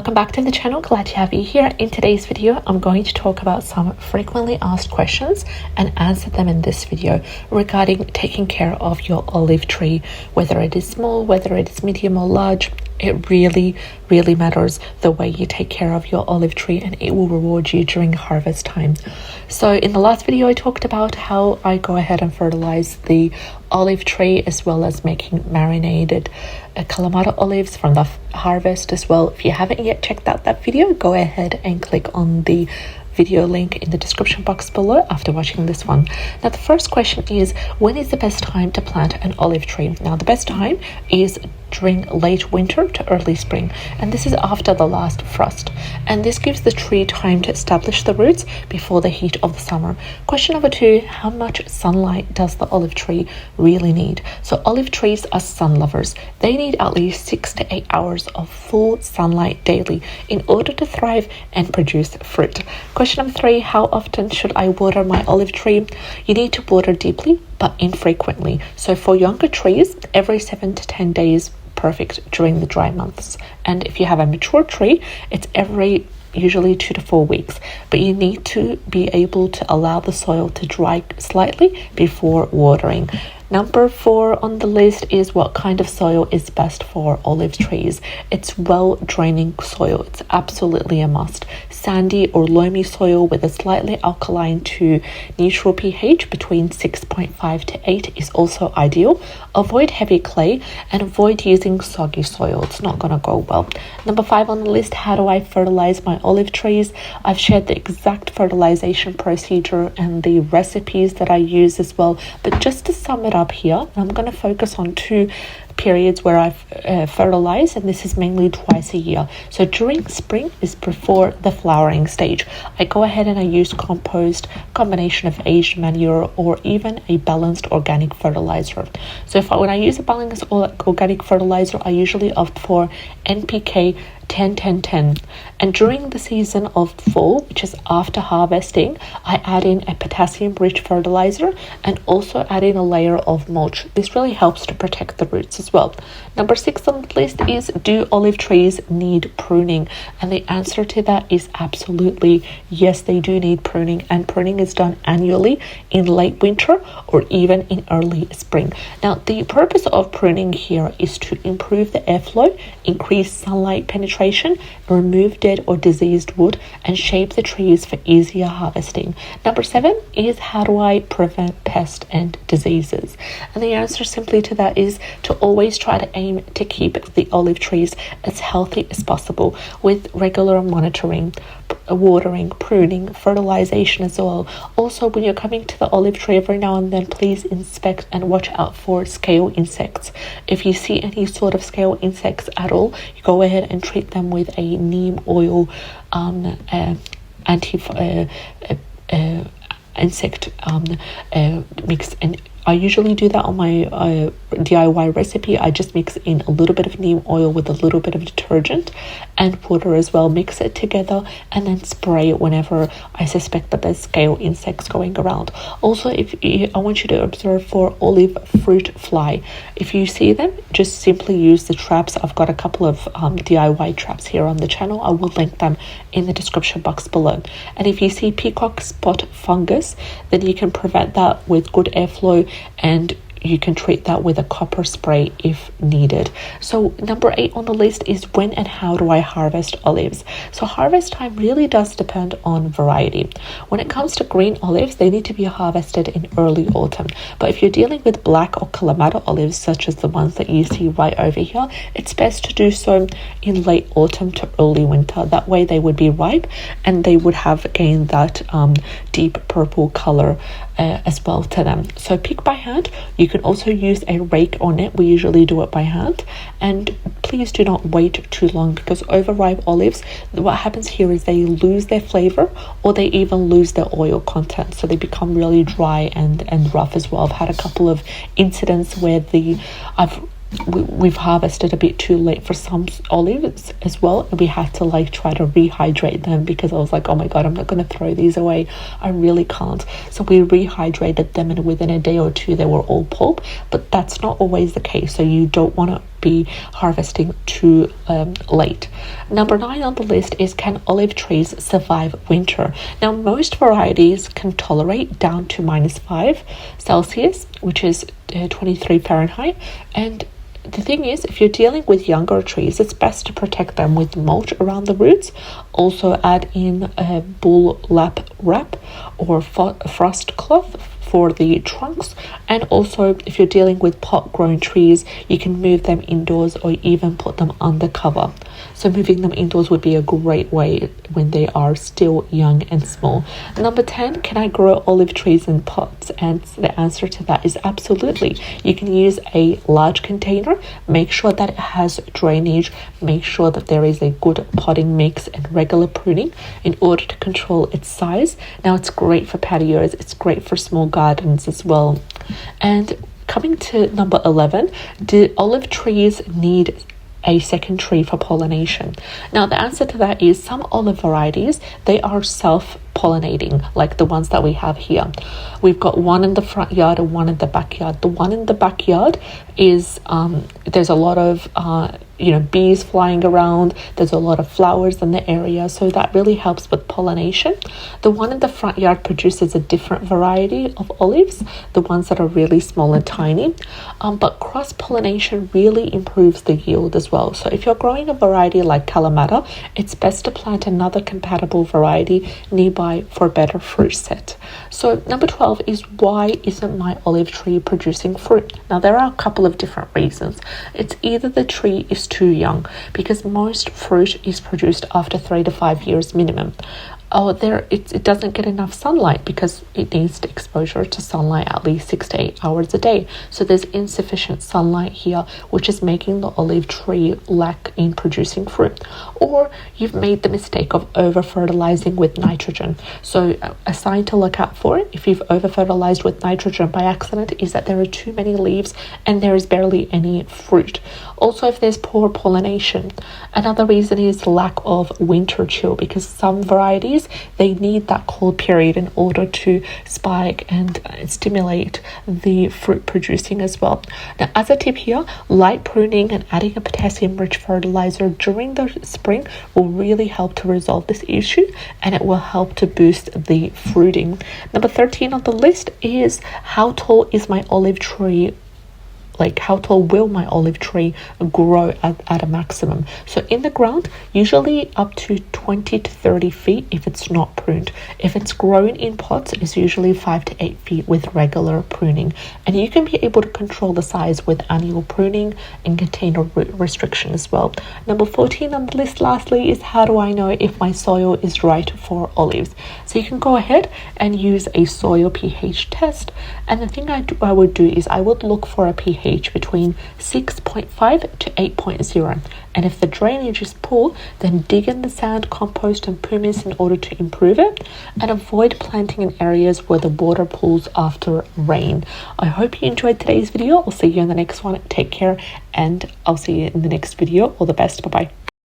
welcome back to the channel. Glad to have you here. In today's video, I'm going to talk about some frequently asked questions and answer them in this video regarding taking care of your olive tree, whether it is small, whether it is medium or large. It really matters the way you take care of your olive tree, and it will reward you during harvest time. So in the last video I talked about how I go ahead and fertilize the olive tree, as well as making marinated Kalamata olives from the harvest as well. If you haven't yet checked out that video, go ahead and click on the video link in the description box below after watching this one. Now the first question is, when is the best time to plant an olive tree? Now the best time is during late winter to early spring, and this is after the last frost, and this gives the tree time to establish the roots before the heat of the summer. Question number 2, how much sunlight does the olive tree really need? So olive trees are sun lovers. They need at least 6 to 8 hours of full sunlight daily in order to thrive and produce fruit. Question number 3, how often should I water my olive tree? You need to water deeply but infrequently. So for younger trees, every 7 to 10 days perfect during the dry months, and if you have a mature tree, it's every usually 2 to 4 weeks, but you need to be able to allow the soil to dry slightly before watering. Number 4 on the list is, what kind of soil is best for olive trees? It's well draining soil. It's absolutely a must. Sandy or loamy soil with a slightly alkaline to neutral pH between 6.5 to 8 is also ideal. Avoid heavy clay and avoid using soggy soil. It's not going to go well. Number 5 on the list, how do I fertilize my olive trees? I've shared the exact fertilization procedure and the recipes that I use as well, but just to sum it up here, I'm going to focus on 2 periods where I've fertilized, and this is mainly twice a year. So during spring is before the flowering stage. I go ahead and I use compost, combination of aged manure, or even a balanced organic fertilizer. So when I use a balanced organic fertilizer, I usually opt for NPK 10-10-10, and during the season of fall, which is after harvesting, I add in a potassium rich fertilizer and also add in a layer of mulch. This really helps to protect the roots as well. Number 6 on the list is, do olive trees need pruning? And the answer to that is absolutely yes, they do need pruning, and pruning is done annually in late winter or even in early spring. Now the purpose of pruning here is to improve the airflow, increase sunlight penetration, remove dead or diseased wood, and shape the trees for easier harvesting. Number 7 is, how do I prevent pests and diseases? And the answer simply to that is to always try to aim to keep the olive trees as healthy as possible with regular monitoring, watering, pruning, fertilization as well. Also, when you're coming to the olive tree every now and then, please inspect and watch out for scale insects. If you see any sort of scale insects at all, you go ahead and treat them with a neem oil insect mix, and I usually do that on my DIY recipe. I just mix in a little bit of neem oil with a little bit of detergent and water as well, mix it together, and then spray it whenever I suspect that there's scale insects going around. Also, I want you to observe for olive fruit fly. If you see them, just simply use the traps. I've got a couple of DIY traps here on the channel. I will link them in the description box below. And if you see peacock spot fungus, then you can prevent that with good airflow, and you can treat that with a copper spray if needed. So number 8 on the list is, when and how do I harvest olives? So harvest time really does depend on variety. When it comes to green olives, they need to be harvested in early autumn. But if you're dealing with black or Kalamata olives, such as the ones that you see right over here, it's best to do so in late autumn to early winter. That way they would be ripe and they would have gained that deep purple color as well to them. So pick by hand. You can also use a rake on it. We usually do it by hand, and please do not wait too long, because overripe olives, what happens here is they lose their flavor, or they even lose their oil content, so they become really dry and rough as well. I've had a couple of incidents where we've harvested a bit too late for some olives as well, and we had to try to rehydrate them, because I was like, oh my god, I'm not going to throw these away, I really can't. So we rehydrated them, and within a day or two they were all pulp. But that's not always the case, so you don't want to be harvesting too late. Number 9 on the list is, can olive trees survive winter? Now, most varieties can tolerate down to -5 Celsius, which is 23 Fahrenheit, and the thing is, if you're dealing with younger trees, it's best to protect them with mulch around the roots. Also add in a burlap wrap or frost cloth for the trunks. And also, if you're dealing with pot-grown trees, you can move them indoors or even put them under cover. So moving them indoors would be a great way when they are still young and small. Number 10, can I grow olive trees in pots? And the answer to that is absolutely. You can use a large container, make sure that it has drainage, make sure that there is a good potting mix and regular pruning in order to control its size. Now, it's great for patios, it's great for small gardens as well. And coming to number 11, do olive trees need a second tree for pollination? Now, the answer to that is some olive varieties, they are self-pollinating, like the ones that we have here. We've got one in the front yard and one in the backyard. The one in the backyard is there's a lot of bees flying around, there's a lot of flowers in the area, so that really helps with pollination. The one in the front yard produces a different variety of olives, the ones that are really small and tiny, but cross-pollination really improves the yield as well. So if you're growing a variety like Kalamata, it's best to plant another compatible variety nearby for a better fruit set. So number 12 is, why isn't my olive tree producing fruit? Now, there are a couple of different reasons. It's either the tree is too young, because most fruit is produced after 3 to 5 years minimum. It doesn't get enough sunlight because it needs exposure to sunlight at least 6 to 8 hours a day. So there's insufficient sunlight here, which is making the olive tree lack in producing fruit. Or you've made the mistake of over fertilizing with nitrogen. So a sign to look out for if you've over fertilized with nitrogen by accident is that there are too many leaves and there is barely any fruit. Also, if there's poor pollination. Another reason is lack of winter chill, because some varieties, they need that cold period in order to spike and stimulate the fruit producing as well. Now, as a tip here, light pruning and adding a potassium-rich fertilizer during the spring will really help to resolve this issue, and it will help to boost the fruiting. Number 13 on the list is, how tall is my olive tree? Like, how tall will my olive tree grow at a maximum? So in the ground, usually up to 20 to 30 feet if it's not pruned. If it's grown in pots, it's usually 5 to 8 feet with regular pruning. And you can be able to control the size with annual pruning and container root restriction as well. Number 14 on the list, lastly, is, how do I know if my soil is right for olives? So you can go ahead and use a soil pH test. And the thing I would do is I would look for a pH between 6.5 to 8.0, and if the drainage is poor, then dig in the sand, compost and pumice in order to improve it, and avoid planting in areas where the water pools after rain. I hope you enjoyed today's video. I'll see you in the next one. Take care, and I'll see you in the next video. All the best. Bye bye.